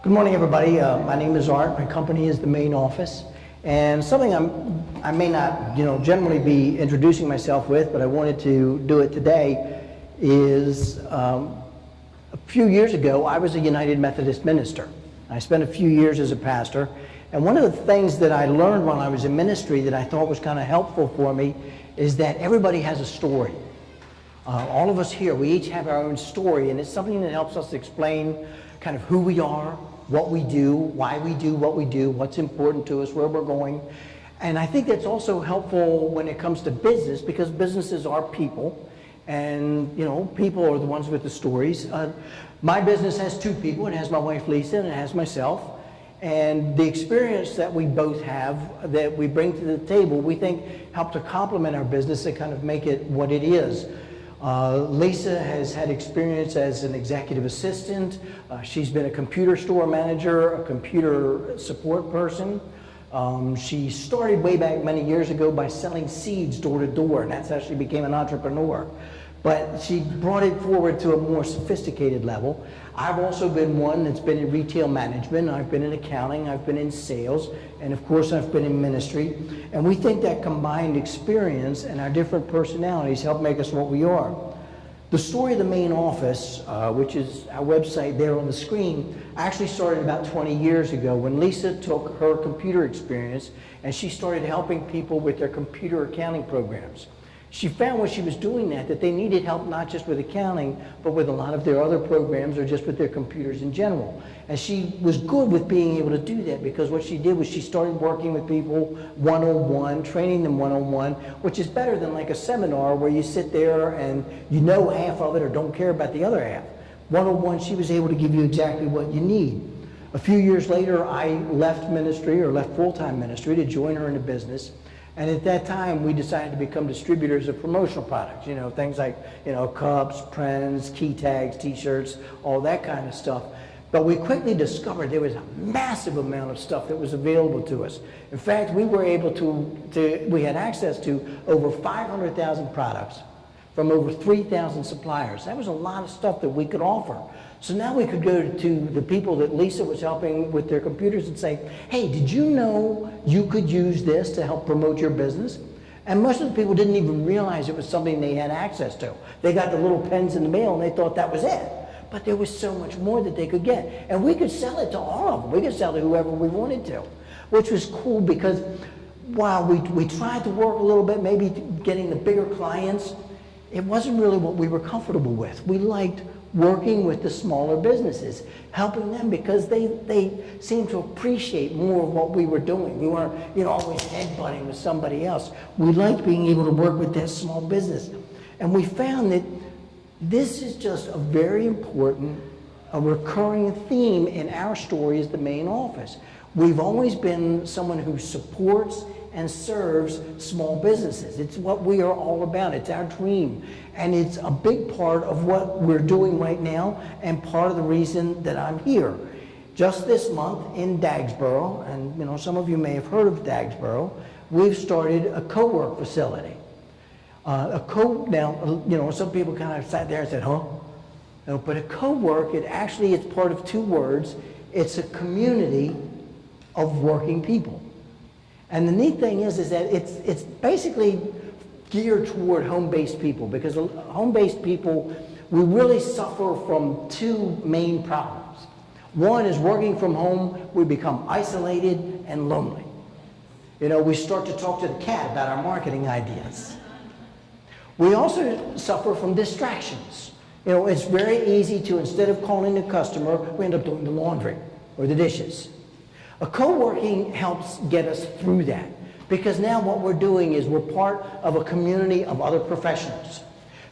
Good morning, everybody. My name is Art. My company is the Main Office. And something I may not, generally be introducing myself with, but I wanted to do it today, is a few years ago, I was a United Methodist minister. I spent a few years as a pastor. And one of the things that I learned while I was in ministry that I thought was kind of helpful for me is that everybody has a story. All of us here, we each have our own story, and it's something that helps us explain kind of who we are, what we do, why we do what we do, what's important to us, where we're going. And I think that's also helpful when it comes to business, because businesses are people, and people are the ones with the stories. My business has two people. It has my wife Lisa and it has myself. And the experience that we both have, that we bring to the table, we think help to complement our business and kind of make it what it is. Lisa has had experience as an executive assistant. She's been a computer store manager, a computer support person. She started way back many years ago by selling seeds door to door, and that's how she became an entrepreneur. But she brought it forward to a more sophisticated level. I've also been one that's been in retail management. I've been in accounting, I've been in sales, and of course I've been in ministry. And we think that combined experience and our different personalities help make us what we are. The story of the Main Office, which is our website there on the screen, actually started about 20 years ago when Lisa took her computer experience and she started helping people with their computer accounting programs. She found when she was doing that they needed help not just with accounting, but with a lot of their other programs or just with their computers in general. And she was good with being able to do that, because what she did was she started working with people one-on-one, training them one-on-one, which is better than like a seminar where you sit there and you know half of it or don't care about the other half. One-on-one, she was able to give you exactly what you need. A few years later, I left ministry, or left full-time ministry, to join her in the business. And at that time, we decided to become distributors of promotional products, things like, cups, pens, key tags, t-shirts, all that kind of stuff. But we quickly discovered there was a massive amount of stuff that was available to us. In fact, we were able we had access to over 500,000 products from over 3,000 suppliers. That was a lot of stuff that we could offer. So now we could go to the people that Lisa was helping with their computers and say, hey, did you know you could use this to help promote your business? And most of the people didn't even realize it was something they had access to. They got the little pens in the mail and they thought that was it. But there was so much more that they could get. And we could sell it to all of them. We could sell to whoever we wanted to, which was cool, because while we tried to work a little bit, maybe getting the bigger clients, it wasn't really what we were comfortable with. We liked working with the smaller businesses, helping them, because they seemed to appreciate more of what we were doing. We weren't always headbutting with somebody else. We liked being able to work with that small business. And we found that this is just a very important, a recurring theme in our story as the Main Office. We've always been someone who supports and serves small businesses. It's what we are all about. It's our dream. And it's a big part of what we're doing right now, and part of the reason that I'm here. Just this month in Dagsboro, and some of you may have heard of Dagsboro, we've started a co-work facility. Now, some people kind of sat there and said, huh? But a co-work, it's part of two words. It's a community of working people. And the neat thing is that it's basically geared toward home-based people, because home-based people, we really suffer from two main problems. One is working from home, we become isolated and lonely. We start to talk to the cat about our marketing ideas. We also suffer from distractions. It's very easy to, instead of calling the customer, we end up doing the laundry or the dishes. A co-working helps get us through that, because now what we're doing is we're part of a community of other professionals.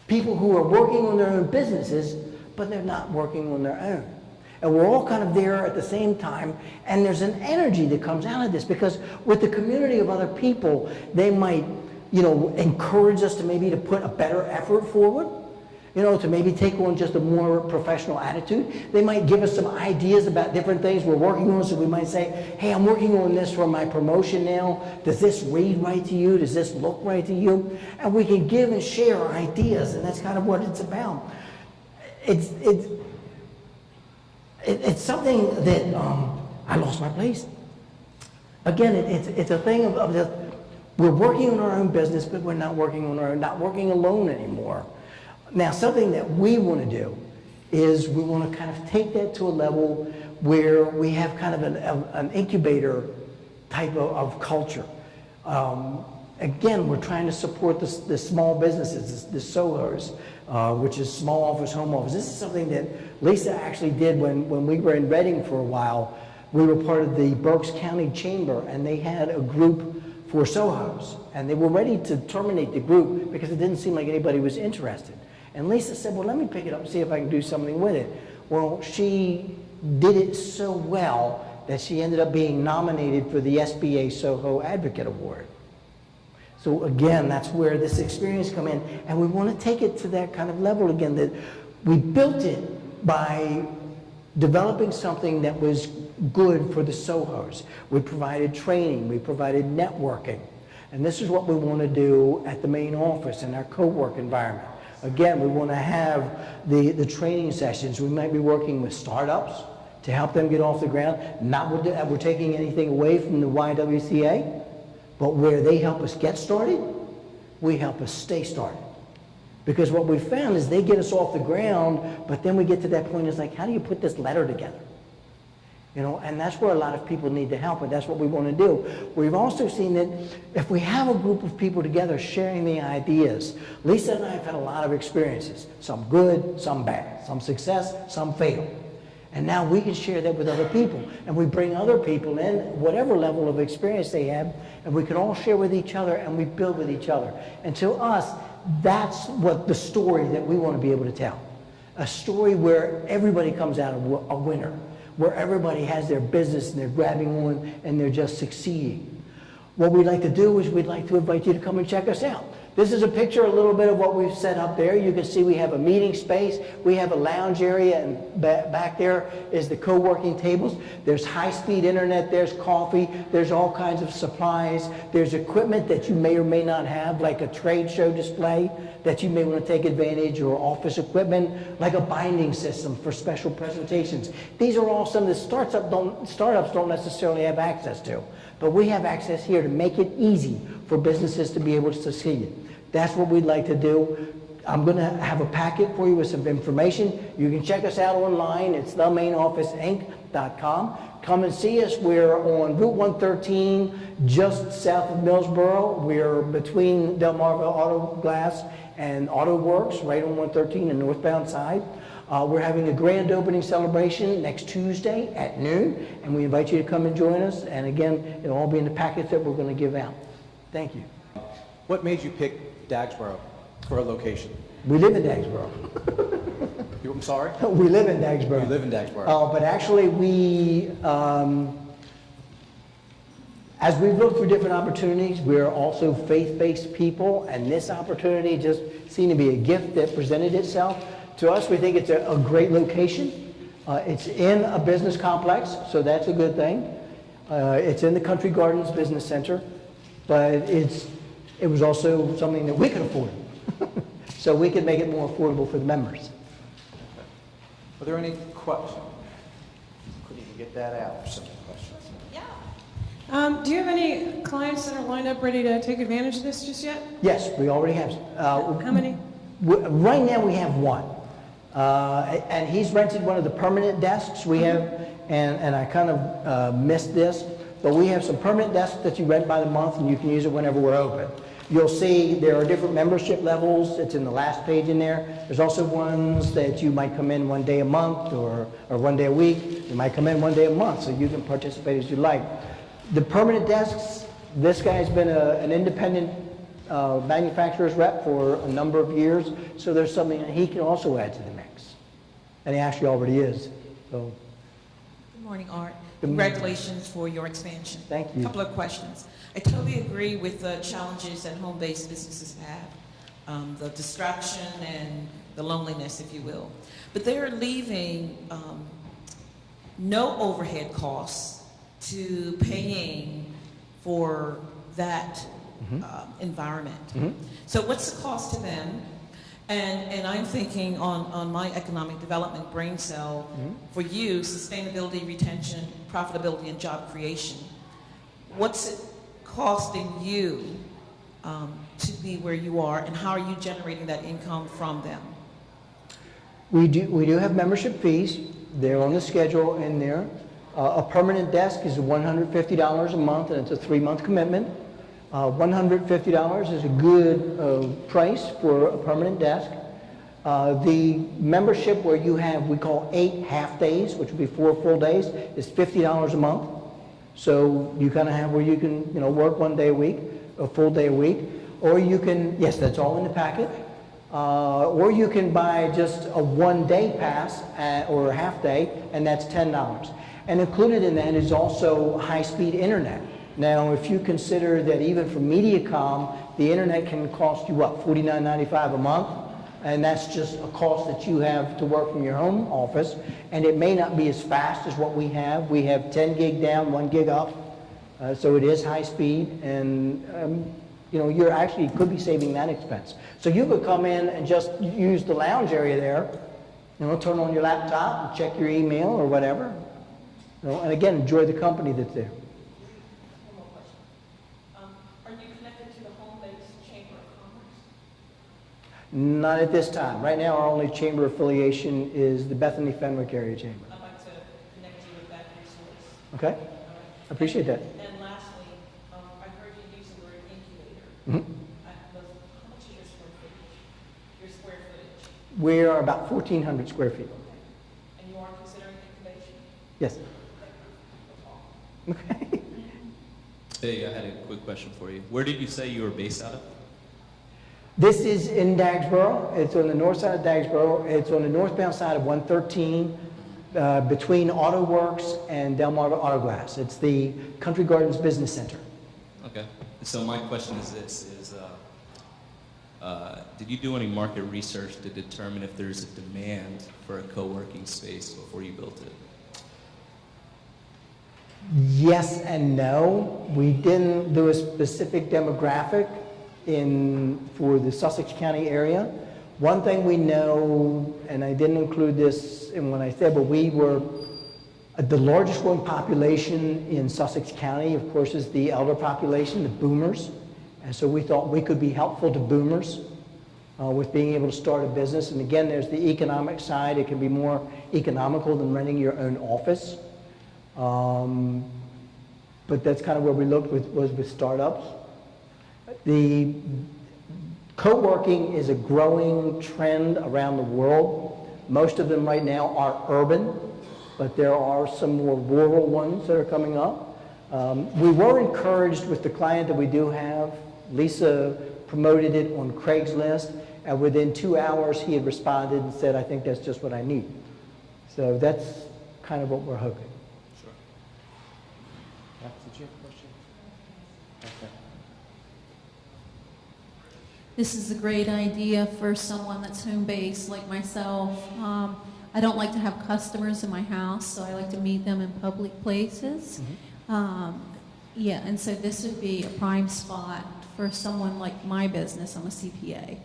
People who are working on their own businesses, but they're not working on their own. And we're all kind of there at the same time, and there's an energy that comes out of this, because with the community of other people, they might, encourage us to maybe to put a better effort forward. To maybe take on just a more professional attitude. They might give us some ideas about different things we're working on. So we might say, hey, I'm working on this for my promotion now. Does this read right to you? Does this look right to you? And we can give and share our ideas, and that's kind of what it's about. it's something that I lost my place. Again, it's a thing of the, we're working on our own business, but we're not working on our own, not working alone anymore. Now, something that we want to do is we want to kind of take that to a level where we have kind of an incubator type of culture. Again, we're trying to support the small businesses, the SOHOs, which is small office, home office. This is something that Lisa actually did when we were in Reading for a while. We were part of the Berks County Chamber, and they had a group for SOHOs, and they were ready to terminate the group because it didn't seem like anybody was interested. And Lisa said, well, let me pick it up and see if I can do something with it. Well, she did it so well that she ended up being nominated for the SBA SOHO Advocate Award. So again, that's where this experience come in, and we want to take it to that kind of level again, that we built it by developing something that was good for the SOHOs. We provided training, we provided networking, and this is what we want to do at the main office in our co-work environment. Again, we want to have the training sessions. We might be working with startups to help them get off the ground. Not that we're taking anything away from the YWCA, but where they help us get started, we help us stay started. Because what we found is they get us off the ground, but then we get to that point, it's like, how do you put this letter together? You know, and that's where a lot of people need the help, and that's what we want to do. We've also seen that if we have a group of people together sharing the ideas, Lisa and I have had a lot of experiences, some good, some bad, some success, some fail. And now we can share that with other people, and we bring other people in, whatever level of experience they have, and we can all share with each other, and we build with each other. And to us, that's what the story that we want to be able to tell. A story where everybody comes out a winner, where everybody has their business and they're grabbing on and they're just succeeding. What we'd like to do is we'd like to invite you to come and check us out. This is a picture, a little bit of what we've set up there. You can see we have a meeting space. We have a lounge area, and back there is the co-working tables. There's high-speed internet. There's coffee. There's all kinds of supplies. There's equipment that you may or may not have, like a trade show display that you may want to take advantage, or office equipment, like a binding system for special presentations. These are all some of the startups don't necessarily have access to, but we have access here to make it easy for businesses to be able to succeed. That's what we'd like to do. I'm going to have a packet for you with some information. You can check us out online. It's themainofficeinc.com. Come and see us. We're on Route 113, just south of Millsboro. We're between Delmarva Auto Glass and Auto Works, right on 113, the northbound side. We're having a grand opening celebration next Tuesday at noon, and we invite you to come and join us. And again, it'll all be in the packets that we're going to give out. Thank you. What made you pick Dagsboro for a location? We live in Dagsboro. I'm sorry? We live in Dagsboro. You live in Dagsboro. But actually we, as we've looked for different opportunities, we're also faith-based people, and this opportunity just seemed to be a gift that presented itself. To us, we think it's a great location. It's in a business complex, so that's a good thing. It's in the Country Gardens Business Center, but it was also something that we could afford. So we could make it more affordable for the members. Are there any questions? Couldn't even get that out. Some questions. Yeah. Do you have any clients that are lined up ready to take advantage of this just yet? Yes, we already have. How many? Right now we have one. And he's rented one of the permanent desks we have, and I kind of missed this, but we have some permanent desks that you rent by the month, and you can use it whenever we're open. You'll see there are different membership levels. It's in the last page in there. There's also ones that you might come in one day a month or one day a week. You might come in one day a month, so you can participate as you like. The permanent desks, this guy's been an independent manufacturer's rep for a number of years, so there's something that he can also add to the mix. And he actually already is. So. Good morning, Art. Congratulations for your expansion. Thank you. A couple of questions. I totally agree with the challenges that home-based businesses have, the distraction and the loneliness, if you will. But they're leaving no overhead costs to paying for that environment. So what's the cost to them? And I'm thinking on my economic development brain cell, for you, sustainability, retention, profitability, and job creation. What's it costing you to be where you are, and how are you generating that income from them? We do have membership fees. They're on the schedule in there. A permanent desk is $150 a month, and it's a 3-month commitment. $150 is a good price for a permanent desk. The membership where you have, we call 8 half days, which would be 4 full days, is $50 a month. So you kind of have where you can, work 1 day a week, a full day a week, or you can, yes, that's all in the packet. Or you can buy just a 1-day pass or a half day, and that's $10. And included in that is also high-speed internet. Now, if you consider that even for MediaCom, the internet can cost you, what, $49.95 a month? And that's just a cost that you have to work from your home office. And it may not be as fast as what we have. We have 10 gig down, 1 gig up. So it is high speed. And, you're actually could be saving that expense. So you could come in and just use the lounge area there, turn on your laptop and check your email or whatever. And again, enjoy the company that's there. One more question. Are you connected to the home-based Chamber of Commerce? Not at this time. Right now, our only chamber affiliation is the Bethany Fenwick Area Chamber. I'd like to connect you with that resource. Okay? I appreciate that. And lastly, I heard you use the word incubator. Mhm. How much is your square footage? Your square footage? We are about 1,400 square feet. And you are considering incubation? Yes. Okay. Hey, I had a quick question for you. Where did you say you were based out of? This is in Dagsboro. It's on the north side of Dagsboro. It's on the northbound side of 113 between Auto Works and Delmarva Auto Glass. It's the Country Gardens Business Center. Okay. So my question is did you do any market research to determine if there's a demand for a co-working space before you built it? Yes and no. We didn't do a specific demographic for the Sussex County area. One thing we know, and I didn't include this in what I said, but we were the largest growing population in Sussex County, of course, is the elder population, the boomers. And so we thought we could be helpful to boomers with being able to start a business. And again, there's the economic side. It can be more economical than renting your own office. But that's kind of where we looked with startups. The co-working is a growing trend around the world. Most of them right now are urban, but there are some more rural ones that are coming up. We were encouraged with the client that we do have. Lisa promoted it on Craigslist, and within 2 hours he had responded and said, I think that's just what I need. So that's kind of what we're hoping. Sure. Did you have a question? Okay. This is a great idea for someone that's home-based like myself. I don't like to have customers in my house, so I like to meet them in public places. Yeah, and so this would be a prime spot for someone like my business. I'm a CPA.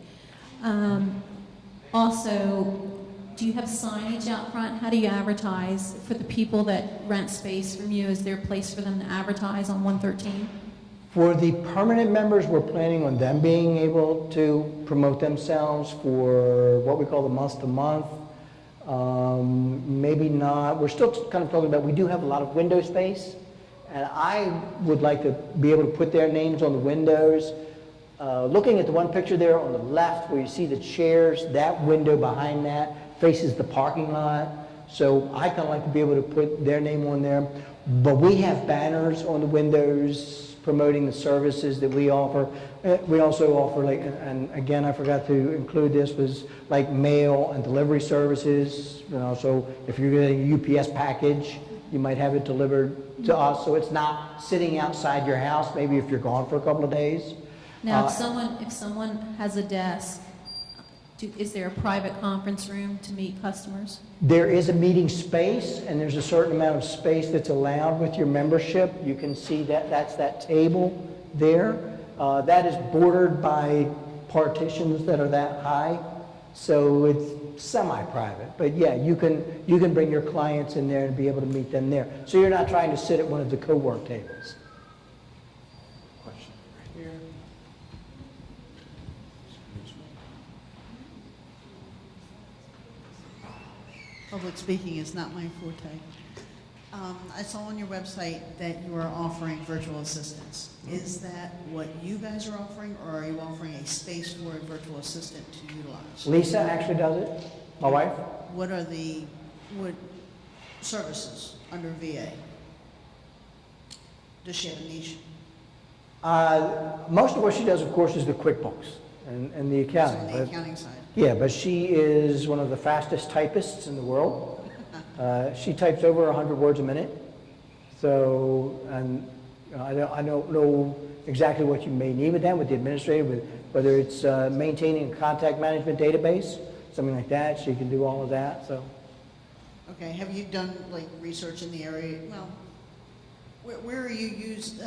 Also, do you have signage out front? How do you advertise for the people that rent space from you? Is there a place for them to advertise on 113? For the permanent members, we're planning on them being able to promote themselves for what we call the month-to-month. Maybe not. We're still kind of talking about, we do have a lot of window space, and I would like to be able to put their names on the windows. Looking at the one picture there on the left where you see the chairs, that window behind that faces the parking lot. So I kind of like to be able to put their name on there. But we have banners on the windows promoting the services that we offer. We also offer, like, and again, I forgot to include this, was like mail and delivery services. So if you're getting a UPS package, you might have it delivered to us. So it's not sitting outside your house, maybe if you're gone for a couple of days. Now, if someone has a desk, is there a private conference room to meet customers? There is a meeting space, and there's a certain amount of space that's allowed with your membership. You can see that that's that table there. That is bordered by partitions that are that high. So it's semi-private, but yeah, you can bring your clients in there and be able to meet them there. So you're not trying to sit at one of the co-work tables. Question right here. Public speaking is not my forte. I saw on your website that you are offering virtual assistants. Is that what you guys are offering, or are you offering a space for a virtual assistant to utilize? Lisa actually does it, my wife. What are the services under VA? Does she have a niche? Most of what she does, of course, is the QuickBooks and the So accounting. on the but- accounting side. Yeah, but she is one of the fastest typists in the world. She types over 100 words a minute. So, and you know, I don't know exactly what you may need with that, with the administrative, whether it's maintaining a contact management database, something like that. She can do all of that. So, Okay, have you done like research in the area? Well, where are you used?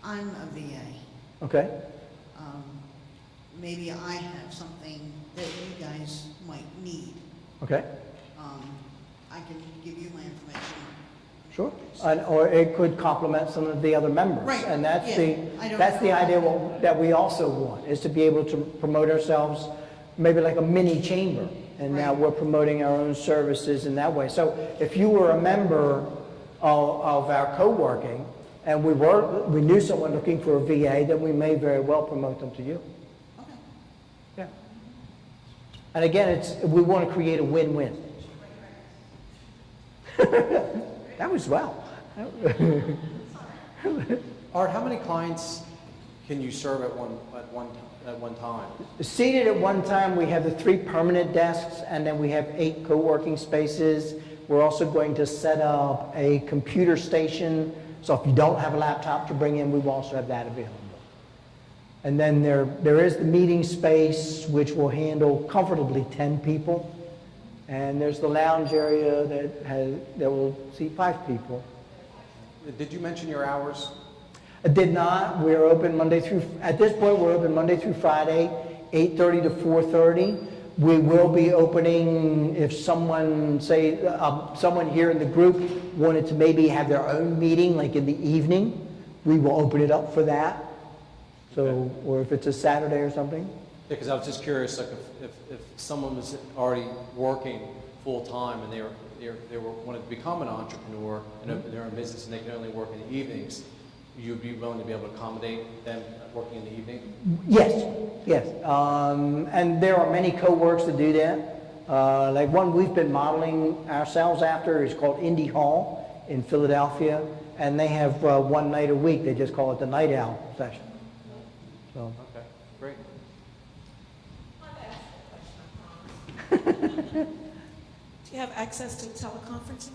I'm a VA. okay, Maybe I have something that you guys might need. okay, I can give you my information. sure. Or it could complement some of the other members. Right, And that's yeah. I don't the know. idea that we also want, is to be able to promote ourselves, maybe like a mini chamber. And now Right. we're promoting our own services in that way. So if you were a member of our co-working, and we knew someone looking for a VA, then we may very well promote them to you. Okay. Yeah. And again, we want to create a win-win. That was well. Art, how many clients can you serve at one time? Seated at one time, we have the 3 permanent desks, and then we have 8 co-working spaces. We're also going to set up a computer station, so if you don't have a laptop to bring in, we will also have that available. And then there is the meeting space, which will handle comfortably 10 people. And there's the lounge area that will seat 5 people. Did you mention your hours? I did not. We're open at this point, we're open Monday through Friday, 8:30 to 4:30. We will be opening if someone here in the group wanted to maybe have their own meeting, like in the evening, we will open it up for that. So, or if it's a Saturday or something. Yeah, because I was just curious, like if someone was already working full-time and they wanted to become an entrepreneur and open their own business and they can only work in the evenings, you'd be willing to be able to accommodate them working in the evening? Yes. And there are many co-works that do that. Like one we've been modeling ourselves after is called Indie Hall in Philadelphia. And they have one night a week. They just call it the Night Owl session. So. Okay, great. Do you have access to teleconferencing?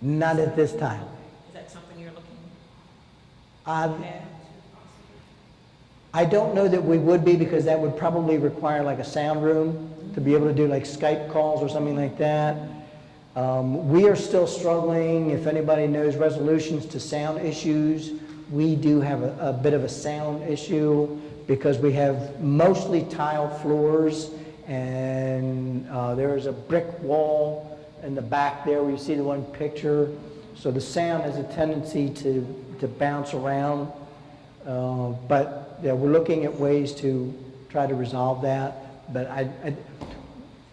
Not at this time. Is that something you're looking Uh, at? I don't know that we would be, because that would probably require like a sound room to be able to do like Skype calls or something like that. We are still struggling. If anybody knows resolutions to sound issues, we do have a bit of a sound issue because we have mostly tile floors, and there is a brick wall in the back there where you see the one picture. So the sound has a tendency to bounce around. But yeah, we're looking at ways to try to resolve that. But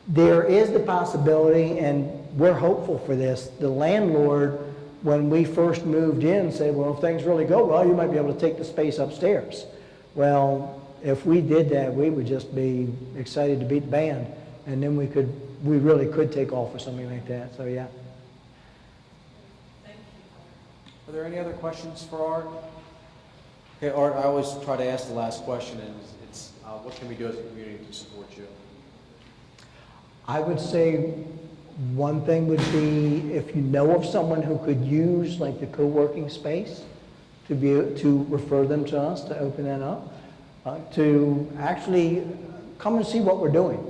there is the possibility, and we're hopeful for this. The landlord, when we first moved in, said, well, if things really go well, you might be able to take the space upstairs. Well, if we did that, we would just be excited to beat the band. And then we really could take off or something like that. So, yeah. Are there any other questions for Art? Okay, Art, I always try to ask the last question, and it's what can we do as a community to support you? I would say one thing would be if you know of someone who could use like the co-working space, to refer them to us, to open that up, to actually come and see what we're doing.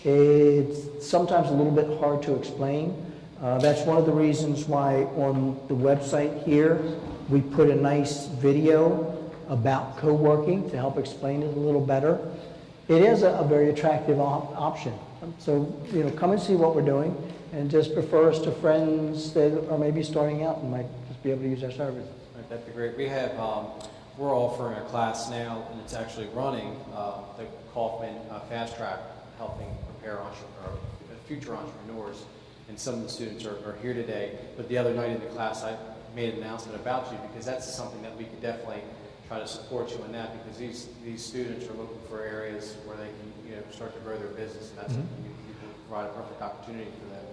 It's sometimes a little bit hard to explain. That's one of the reasons why on the website here we put a nice video about co-working to help explain it a little better. it is a very attractive option. So, you know, come and see what we're doing, and just refer us to friends that are maybe starting out and might just be able to use our services. Right, that'd be great. We have, we're offering a class now, and it's actually running, the Kaufman Fast Track, helping prepare future entrepreneurs. And some of the students are here today. But the other night in the class, I made an announcement about you, because that's something that we could definitely try to support you in that, because these students are looking for areas where they can, you know, start to grow their business, and that's something you can provide a perfect opportunity for them.